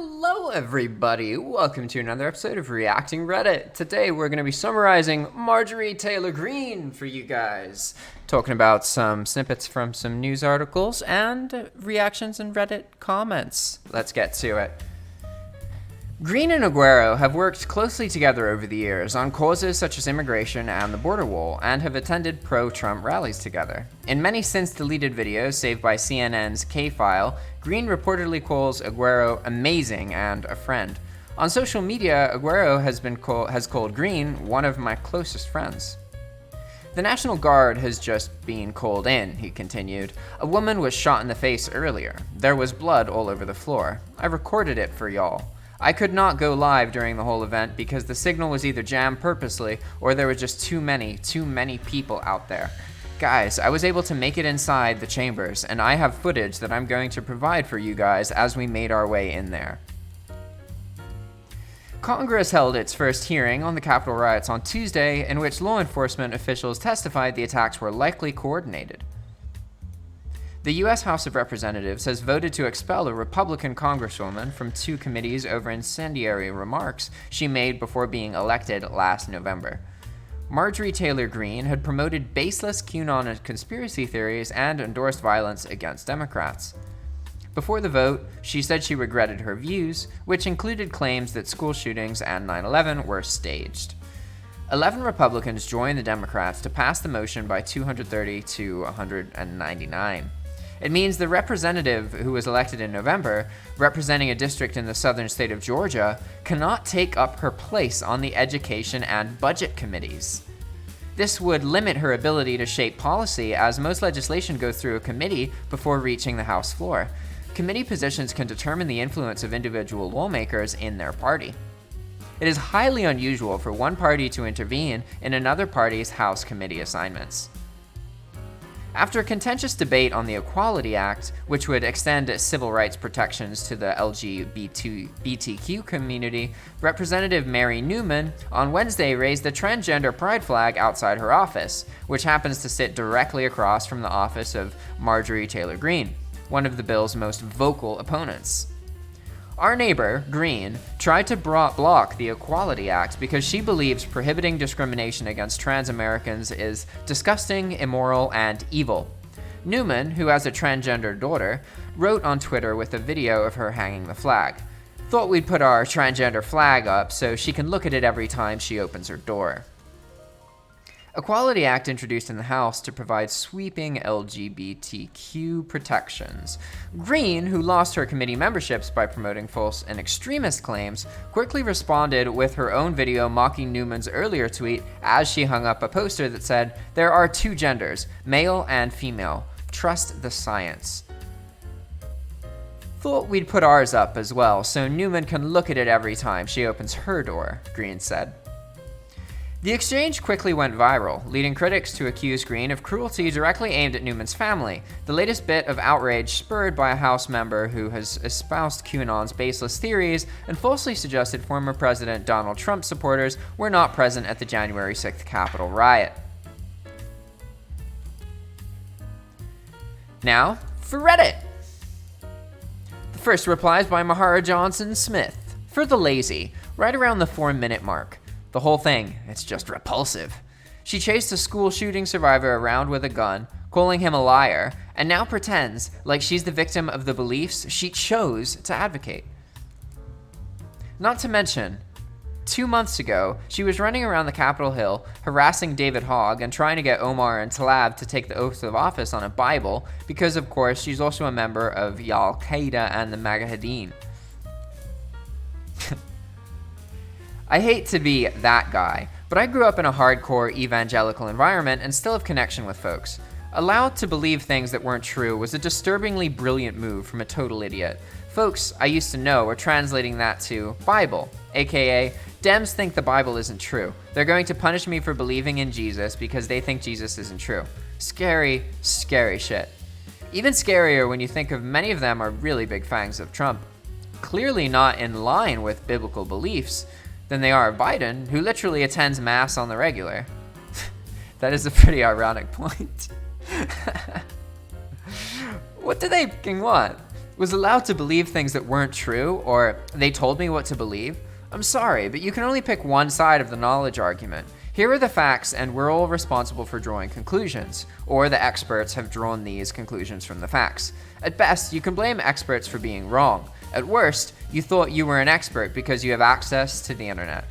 Hello everybody, welcome to another episode of Reacting Reddit. Today we're going to be summarizing Marjorie Taylor Greene for you guys. Talking about some snippets from some news articles and reactions and Reddit comments. Let's get to it. Greene and Aguero have worked closely together over the years on causes such as immigration and the border wall, and have attended pro-Trump rallies together. In many since-deleted videos saved by CNN's K-File, Greene reportedly calls Aguero amazing and a friend. On social media, Aguero has called Greene one of my closest friends. The National Guard has just been called in, he continued. A woman was shot in the face earlier. There was blood all over the floor. I recorded it for y'all. I could not go live during the whole event because the signal was either jammed purposely or there were just too many people out there. Guys, I was able to make it inside the chambers, and I have footage that I'm going to provide for you guys as we made our way in there. Congress held its first hearing on the Capitol riots on Tuesday, in which law enforcement officials testified the attacks were likely coordinated. The U.S. House of Representatives has voted to expel a Republican congresswoman from two committees over incendiary remarks she made before being elected last November. Marjorie Taylor Greene had promoted baseless QAnon and conspiracy theories and endorsed violence against Democrats. Before the vote, she said she regretted her views, which included claims that school shootings and 9/11 were staged. 11 Republicans joined the Democrats to pass the motion by 230 to 199. It means the representative who was elected in November, representing a district in the southern state of Georgia, cannot take up her place on the education and budget committees. This would limit her ability to shape policy, as most legislation goes through a committee before reaching the House floor. Committee positions can determine the influence of individual lawmakers in their party. It is highly unusual for one party to intervene in another party's House committee assignments. After a contentious debate on the Equality Act, which would extend civil rights protections to the LGBTQ community, Representative Mary Newman on Wednesday raised the transgender pride flag outside her office, which happens to sit directly across from the office of Marjorie Taylor Greene, one of the bill's most vocal opponents. Our neighbor, Greene, tried to block the Equality Act because she believes prohibiting discrimination against trans Americans is disgusting, immoral, and evil. Newman, who has a transgender daughter, wrote on Twitter with a video of her hanging the flag. Thought we'd put our transgender flag up so she can look at it every time she opens her door. Equality Act introduced in the House to provide sweeping LGBTQ protections. Greene, who lost her committee memberships by promoting false and extremist claims, quickly responded with her own video mocking Newman's earlier tweet as she hung up a poster that said, "There are two genders, male and female. Trust the science." Thought we'd put ours up as well so Newman can look at it every time she opens her door, Greene said. The exchange quickly went viral, leading critics to accuse Greene of cruelty directly aimed at Newman's family, the latest bit of outrage spurred by a House member who has espoused QAnon's baseless theories and falsely suggested former President Donald Trump supporters were not present at the January 6th Capitol riot. Now, for Reddit. The first reply is by Mahara Johnson Smith. For the lazy, right around the 4-minute mark. The whole thing, it's just repulsive. She chased a school shooting survivor around with a gun, calling him a liar, and now pretends like she's the victim of the beliefs she chose to advocate. Not to mention, 2 months ago, she was running around the Capitol Hill, harassing David Hogg and trying to get Omar and Tlaib to take the oath of office on a Bible, because of course she's also a member of Al-Qaeda and the Mujahideen. I hate to be that guy, but I grew up in a hardcore evangelical environment and still have connection with folks. Allowed to believe things that weren't true was a disturbingly brilliant move from a total idiot. Folks I used to know were translating that to Bible, aka Dems think the Bible isn't true. They're going to punish me for believing in Jesus because they think Jesus isn't true. Scary, scary shit. Even scarier when you think of many of them are really big fans of Trump. Clearly not in line with biblical beliefs than they are of Biden, who literally attends mass on the regular. That is a pretty ironic point. What do they fucking want? was allowed to believe things that weren't true, or they told me what to believe, I'm sorry, but you can only pick one side of the knowledge argument. Here are the facts, and we're all responsible for drawing conclusions, or the experts have drawn these conclusions from the facts. At best, you can blame experts for being wrong. At worst, you thought you were an expert because you have access to the internet.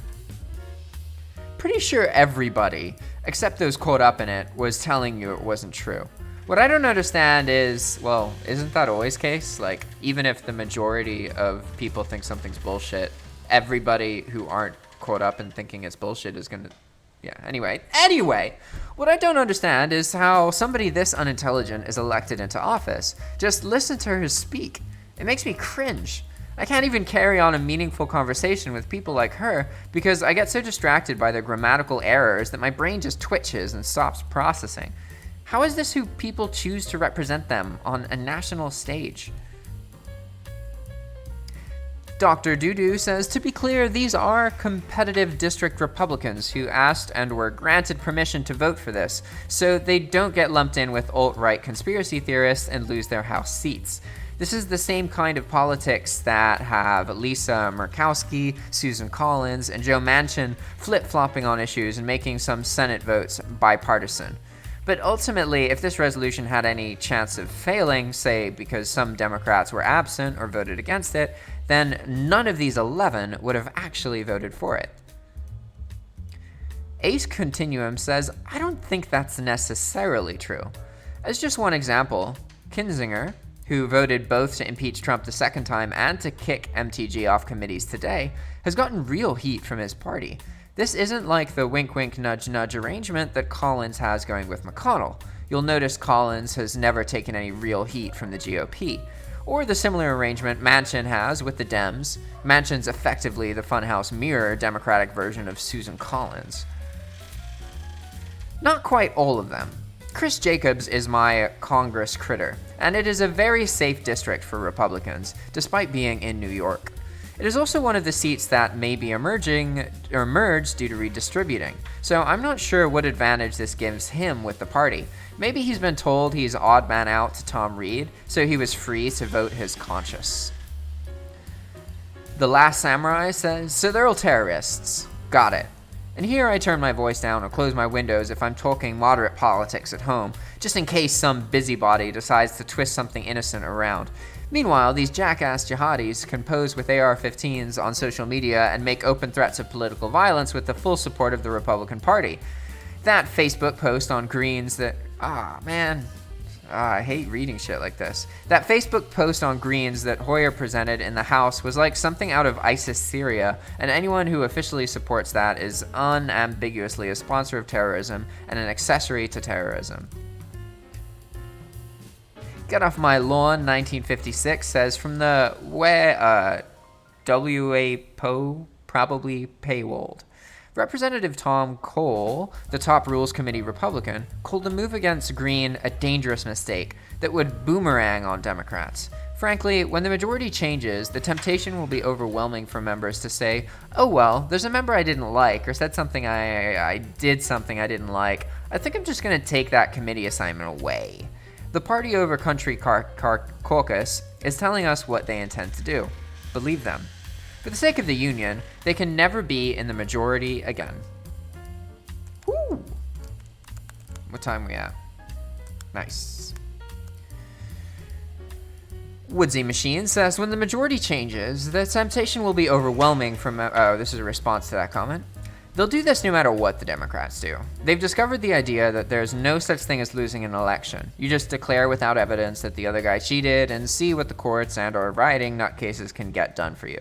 Pretty sure everybody, except those caught up in it, was telling you it wasn't true. What I don't understand is, well, isn't that always the case? Like, even if the majority of people think something's bullshit, everybody who aren't caught up in thinking it's bullshit is gonna... Yeah, anyway, what I don't understand is how somebody this unintelligent is elected into office. Just listen to her speak. It makes me cringe. I can't even carry on a meaningful conversation with people like her because I get so distracted by their grammatical errors that my brain just twitches and stops processing. How is this who people choose to represent them on a national stage? Dr. Doodoo says, to be clear, these are competitive district Republicans who asked and were granted permission to vote for this, so they don't get lumped in with alt-right conspiracy theorists and lose their House seats. This is the same kind of politics that have Lisa Murkowski, Susan Collins, and Joe Manchin flip-flopping on issues and making some Senate votes bipartisan. But ultimately, if this resolution had any chance of failing, say because some Democrats were absent or voted against it, then none of these 11 would have actually voted for it. Ace Continuum says, I don't think that's necessarily true. As just one example, Kinzinger, who voted both to impeach Trump the second time and to kick MTG off committees today, has gotten real heat from his party. This isn't like the wink-wink, nudge-nudge arrangement that Collins has going with McConnell. You'll notice Collins has never taken any real heat from the GOP. Or the similar arrangement Manchin has with the Dems. Manchin's effectively the funhouse mirror Democratic version of Susan Collins. Not quite all of them. Chris Jacobs is my Congress critter, and it is a very safe district for Republicans, despite being in New York. It is also one of the seats that may be emerged due to redistributing, so I'm not sure what advantage this gives him with the party. Maybe he's been told he's odd man out to Tom Reed, so he was free to vote his conscience. The Last Samurai says, so they're all terrorists. Got it. And here I turn my voice down or close my windows if I'm talking moderate politics at home, just in case some busybody decides to twist something innocent around. Meanwhile, these jackass jihadis can pose with AR-15s on social media and make open threats of political violence with the full support of the Republican Party. That Facebook post on Greene's that... I hate reading shit like this. That Facebook post on Greene's that Hoyer presented in the House was like something out of ISIS Syria, and anyone who officially supports that is unambiguously a sponsor of terrorism and an accessory to terrorism. Get Off My Lawn 1956 says, from the WAPO, probably Paywold. Representative Tom Cole, the top Rules Committee Republican, called the move against Greene a dangerous mistake that would boomerang on Democrats. Frankly, when the majority changes, the temptation will be overwhelming for members to say, oh well, there's a member I didn't like, or said something I did something I didn't like. I think I'm just going to take that committee assignment away. The Party Over Country Caucus is telling us what they intend to do. Believe them. For the sake of the Union, they can never be in the majority again. Woo! What time are we at? Nice. Woodsy Machine says, when the majority changes, the temptation will be overwhelming from... this is a response to that comment. They'll do this no matter what the Democrats do. They've discovered the idea that there's no such thing as losing an election. You just declare without evidence that the other guy cheated and see what the courts and or rioting nutcases can get done for you.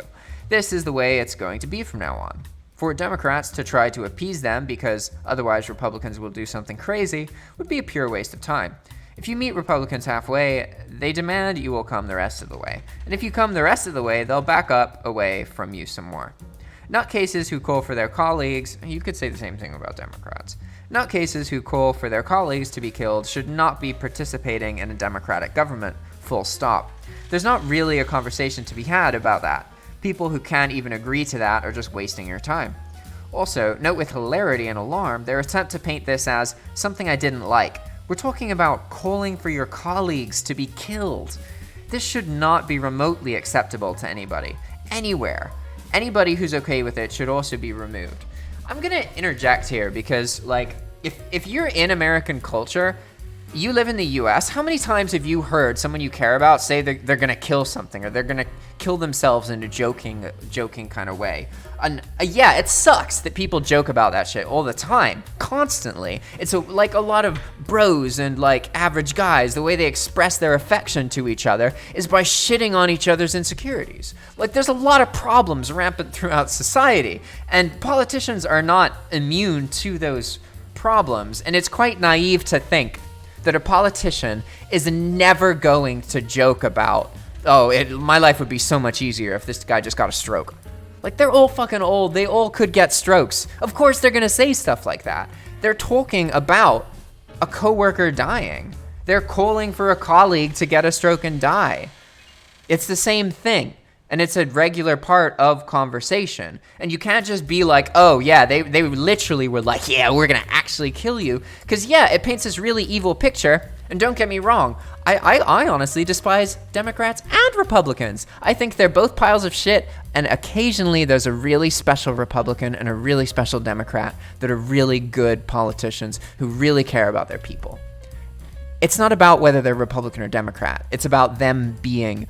This is the way it's going to be from now on. For Democrats to try to appease them because otherwise Republicans will do something crazy would be a pure waste of time. If you meet Republicans halfway, they demand you will come the rest of the way. And if you come the rest of the way, they'll back up away from you some more. Nutcases who call for their colleagues, you could say the same thing about Democrats. Nutcases who call for their colleagues to be killed should not be participating in a democratic government, full stop. There's not really a conversation to be had about that. People who can't even agree to that are just wasting your time. Also, note with hilarity and alarm their attempt to paint this as something I didn't like. We're talking about calling for your colleagues to be killed. This should not be remotely acceptable to anybody, anywhere. Anybody who's okay with it should also be removed. I'm gonna interject here because, like, if you're in American culture, you live in the US, how many times have you heard someone you care about say they're gonna kill something, or they're gonna kill themselves in a joking kind of way? And yeah, it sucks that people joke about that shit all the time, constantly. It's like a lot of bros and like average guys, the way they express their affection to each other is by shitting on each other's insecurities. Like, there's a lot of problems rampant throughout society, and politicians are not immune to those problems, and it's quite naive to think that a politician is never going to joke about, my life would be so much easier if this guy just got a stroke. Like, they're all fucking old. They all could get strokes. Of course they're gonna say stuff like that. They're talking about a coworker dying. They're calling for a colleague to get a stroke and die. It's the same thing. And it's a regular part of conversation. And you can't just be like, oh yeah, they literally were like, yeah, we're gonna actually kill you. Because yeah, it paints this really evil picture. And don't get me wrong, I honestly despise Democrats and Republicans. I think they're both piles of shit, and occasionally there's a really special Republican and a really special Democrat that are really good politicians who really care about their people. It's not about whether they're Republican or Democrat. It's about them being,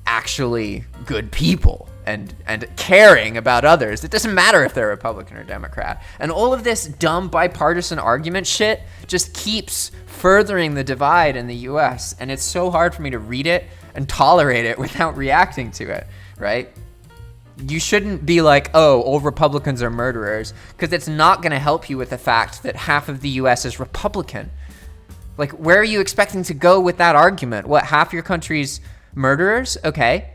actually good people and caring about others. It doesn't matter if they're Republican or Democrat. And all of this dumb bipartisan argument shit just keeps furthering the divide in the US, and it's so hard for me to read it and tolerate it without reacting to it, right? You shouldn't be like, oh, all Republicans are murderers, because it's not going to help you with the fact that half of the US is Republican. Like, where are you expecting to go with that argument? What, half your country's murderers? Okay.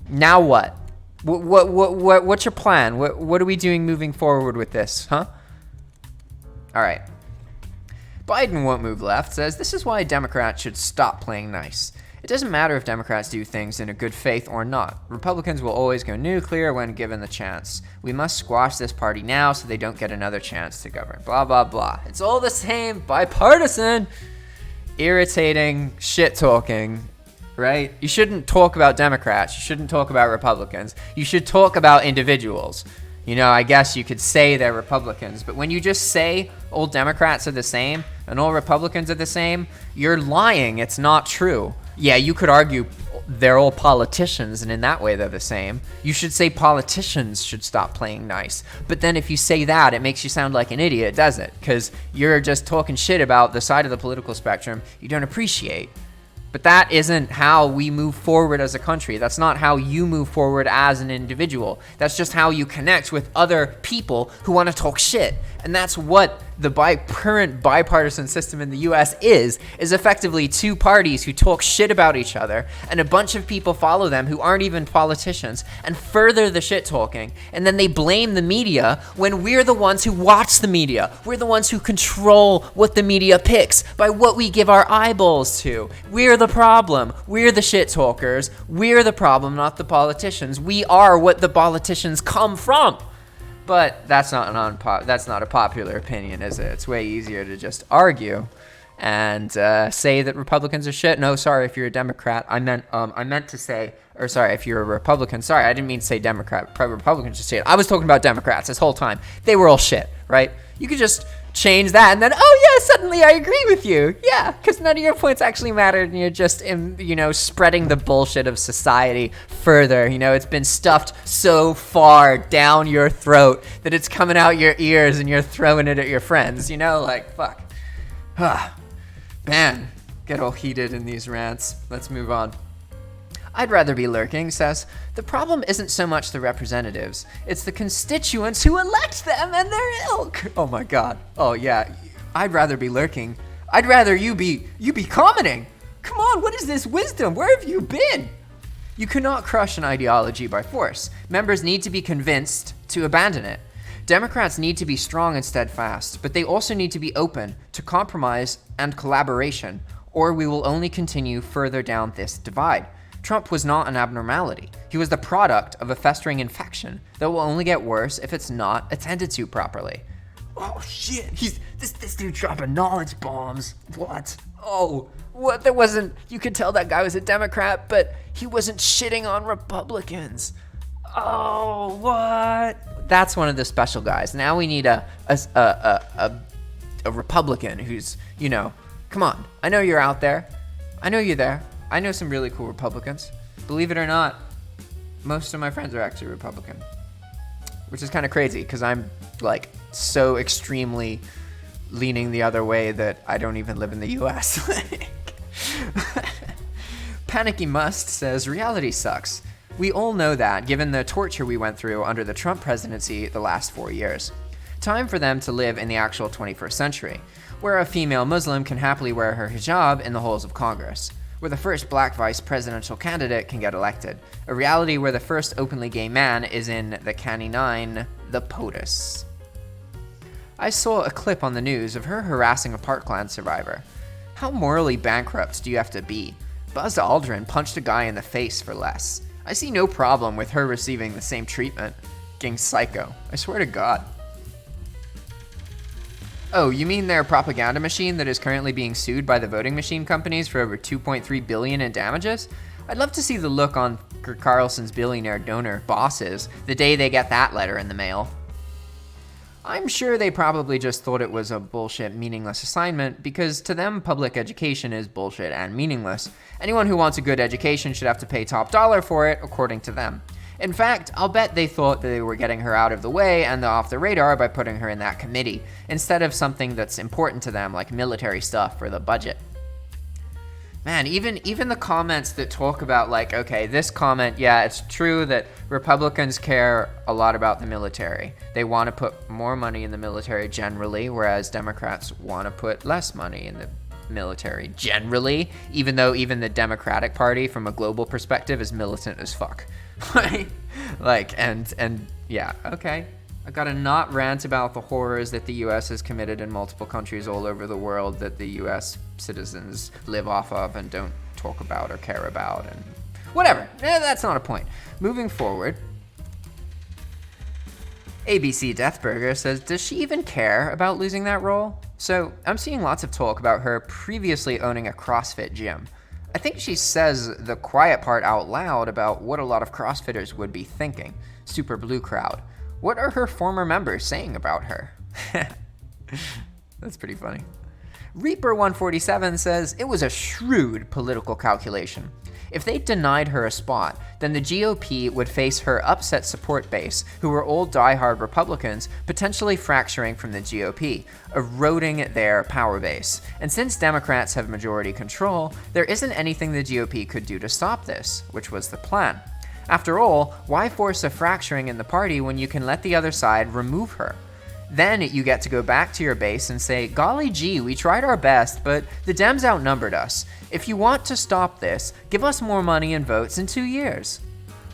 Now what? What's your plan? What are we doing moving forward with this, huh? All right. Biden won't move left says this is why Democrats should stop playing nice. It doesn't matter if Democrats do things in a good faith or not. Republicans will always go nuclear when given the chance. We must squash this party now so they don't get another chance to govern. Blah, blah, blah. It's all the same, bipartisan, irritating shit talking. Right? You shouldn't talk about Democrats. You shouldn't talk about Republicans. You should talk about individuals. I guess you could say they're Republicans, but when you just say all Democrats are the same and all Republicans are the same, you're lying. It's not true. Yeah, you could argue they're all politicians, and in that way they're the same. You should say politicians should stop playing nice. But then if you say that, it makes you sound like an idiot, does it? Because you're just talking shit about the side of the political spectrum you don't appreciate. But that isn't how we move forward as a country. That's not how you move forward as an individual. That's just how you connect with other people who want to talk shit. And that's what the current bipartisan system in the US is effectively two parties who talk shit about each other, and a bunch of people follow them who aren't even politicians and further the shit talking. And then they blame the media when we're the ones who watch the media. We're the ones who control what the media picks by what we give our eyeballs to. We're the problem. We're the shit talkers. We're the problem, not the politicians. We are what the politicians come from. But that's not a popular opinion, is it? It's way easier to just argue and say that Republicans are shit. No, sorry, if you're a Democrat, I meant to say, or sorry, if you're a Republican, sorry, I didn't mean to say Democrat. Republicans just say it. I was talking about Democrats this whole time. They were all shit, right? You could just change that and then, oh yeah, suddenly I agree with you. Yeah, because none of your points actually mattered, and you're just, spreading the bullshit of society further. It's been stuffed so far down your throat that it's coming out your ears and you're throwing it at your friends. Fuck. Man, get all heated in these rants. Let's move on. I'd rather be lurking says, the problem isn't so much the representatives, it's the constituents who elect them and their ilk. Oh my God. Oh yeah, I'd rather be lurking. I'd rather you be commenting. Come on, what is this wisdom? Where have you been? You cannot crush an ideology by force. Members need to be convinced to abandon it. Democrats need to be strong and steadfast, but they also need to be open to compromise and collaboration, or we will only continue further down this divide. Trump was not an abnormality. He was the product of a festering infection that will only get worse if it's not attended to properly. Oh shit, this dude dropping knowledge bombs. What? Oh, What? There wasn't. You could tell that guy was a Democrat, but he wasn't shitting on Republicans. Oh, what? That's one of the special guys. Now we need a Republican who's, you know, come on. I know you're out there. I know you're there. I know some really cool Republicans. Believe it or not, most of my friends are actually Republican, which is kind of crazy because I'm like so extremely leaning the other way that I don't even live in the US. Panicky Must says, reality sucks. We all know that, given the torture we went through under the Trump presidency the last 4 years. Time for them to live in the actual 21st century, where a female Muslim can happily wear her hijab in the halls of Congress, where the first black vice presidential candidate can get elected, a reality where the first openly gay man is in the canine, the POTUS. I saw a clip on the news of her harassing a Parkland survivor. How morally bankrupt do you have to be? Buzz Aldrin punched a guy in the face for less. I see no problem with her receiving the same treatment. Getting psycho. I swear to God. Oh, you mean their propaganda machine that is currently being sued by the voting machine companies for over $2.3 billion in damages? I'd love to see the look on Carlson's billionaire donor bosses the day they get that letter in the mail. I'm sure they probably just thought it was a bullshit, meaningless assignment, because to them, public education is bullshit and meaningless. Anyone who wants a good education should have to pay top dollar for it, according to them. In fact, I'll bet they thought that they were getting her out of the way and off the radar by putting her in that committee, instead of something that's important to them, like military stuff or the budget. Man, even the comments that talk about, like, okay, this comment, yeah, it's true that Republicans care a lot about the military. They want to put more money in the military generally, whereas Democrats want to put less money in the military generally, even though even the Democratic Party, from a global perspective, is militant as fuck. Like, and yeah, okay. I gotta not rant about the horrors that the U.S. has committed in multiple countries all over the world that the U.S. citizens live off of and don't talk about or care about, and whatever. That's not a point. Moving forward, ABC Deathburger says, does she even care about losing that role? So I'm seeing lots of talk about her previously owning a CrossFit gym. I think she says the quiet part out loud about what a lot of CrossFitters would be thinking. Super blue crowd. What are her former members saying about her? That's pretty funny. Reaper147 says, it was a shrewd political calculation. If they denied her a spot, then the GOP would face her upset support base, who were all diehard Republicans, potentially fracturing from the GOP, eroding their power base. And since Democrats have majority control, there isn't anything the GOP could do to stop this, which was the plan. After all, why force a fracturing in the party when you can let the other side remove her? Then you get to go back to your base and say, golly gee, we tried our best, but the Dems outnumbered us. If you want to stop this, give us more money and votes in 2 years.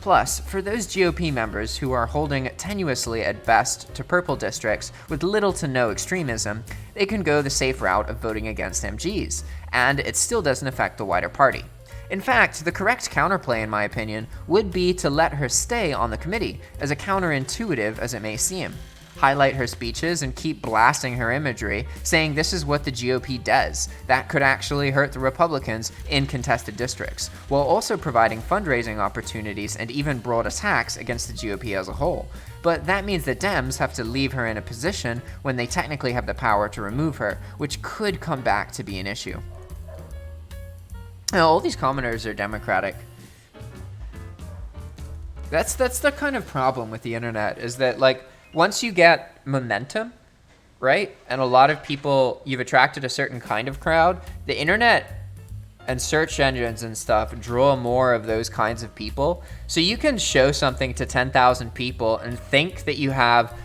Plus, for those GOP members who are holding tenuously at best to purple districts with little to no extremism, they can go the safe route of voting against MGs, and it still doesn't affect the wider party. In fact, the correct counterplay, in my opinion, would be to let her stay on the committee, as counterintuitive as it may seem. Highlight her speeches and keep blasting her imagery, saying this is what the GOP does. That could actually hurt the Republicans in contested districts, while also providing fundraising opportunities and even broad attacks against the GOP as a whole. But that means the Dems have to leave her in a position when they technically have the power to remove her, which could come back to be an issue. Now, all these commenters are Democratic. That's the kind of problem with the internet, is that, like, once you get momentum, right, and a lot of people, you've attracted a certain kind of crowd, the internet and search engines and stuff draw more of those kinds of people. So you can show something to 10,000 people and think that you have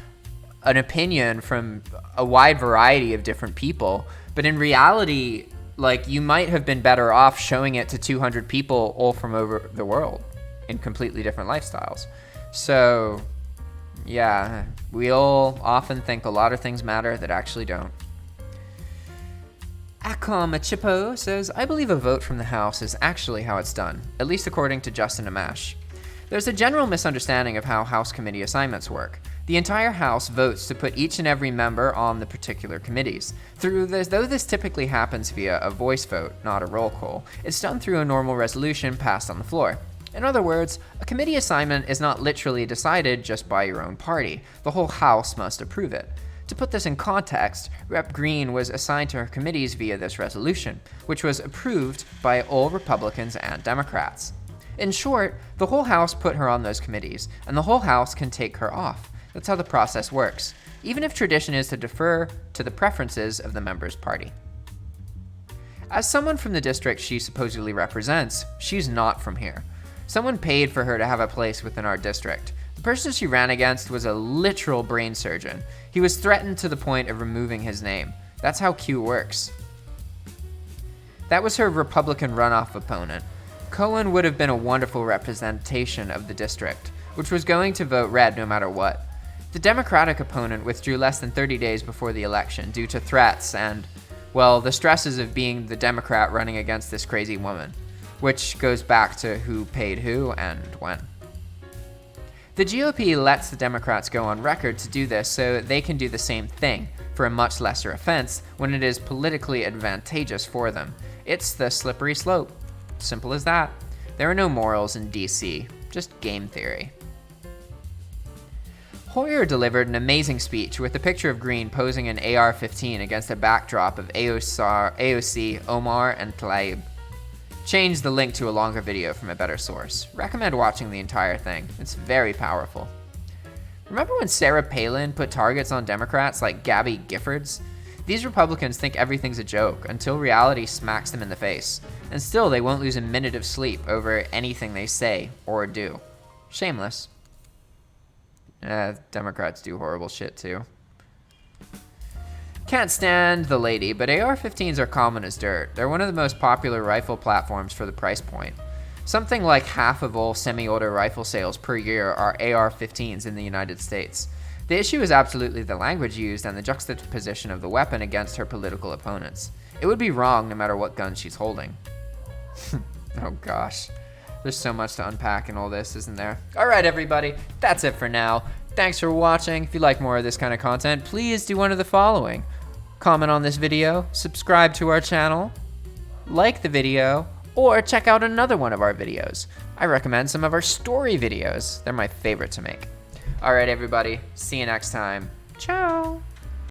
an opinion from a wide variety of different people, but in reality, like, you might have been better off showing it to 200 people all from over the world in completely different lifestyles. So yeah, we all often think a lot of things matter that actually don't. Akam Chippo says, I believe a vote from the House is actually how it's done, at least according to Justin Amash. There's a general misunderstanding of how House committee assignments work. The entire House votes to put each and every member on the particular committees. Though this typically happens via a voice vote, not a roll call, it's done through a normal resolution passed on the floor. In other words, a committee assignment is not literally decided just by your own party. The whole House must approve it. To put this in context, Rep. Greene was assigned to her committees via this resolution, which was approved by all Republicans and Democrats. In short, the whole House put her on those committees, and the whole House can take her off. That's how the process works, even if tradition is to defer to the preferences of the member's party. As someone from the district she supposedly represents, she's not from here. Someone paid for her to have a place within our district. The person she ran against was a literal brain surgeon. He was threatened to the point of removing his name. That's how Q works. That was her Republican runoff opponent. Cohen would have been a wonderful representation of the district, which was going to vote red no matter what. The Democratic opponent withdrew less than 30 days before the election due to threats and, well, the stresses of being the Democrat running against this crazy woman, which goes back to who paid who and when. The GOP lets the Democrats go on record to do this so they can do the same thing for a much lesser offense when it is politically advantageous for them. It's the slippery slope. Simple as that. There are no morals in DC, just game theory. Hoyer delivered an amazing speech with a picture of Greene posing an AR-15 against a backdrop of AOC, Omar, and Tlaib. Change the link to a longer video from a better source. Recommend watching the entire thing. It's very powerful. Remember when Sarah Palin put targets on Democrats like Gabby Giffords? These Republicans think everything's a joke until reality smacks them in the face. And still they won't lose a minute of sleep over anything they say or do. Shameless. Democrats do horrible shit too. Can't stand the lady, but AR-15s are common as dirt. They're one of the most popular rifle platforms for the price point. Something like half of all semi-auto rifle sales per year are AR-15s in the United States. The issue is absolutely the language used and the juxtaposition of the weapon against her political opponents. It would be wrong no matter what gun she's holding. Oh gosh. There's so much to unpack in all this, isn't there? Alright everybody, that's it for now. Thanks for watching. If you like more of this kind of content, please do one of the following. Comment on this video, subscribe to our channel, like the video, or check out another one of our videos. I recommend some of our story videos. They're my favorite to make. Alright everybody, see you next time. Ciao!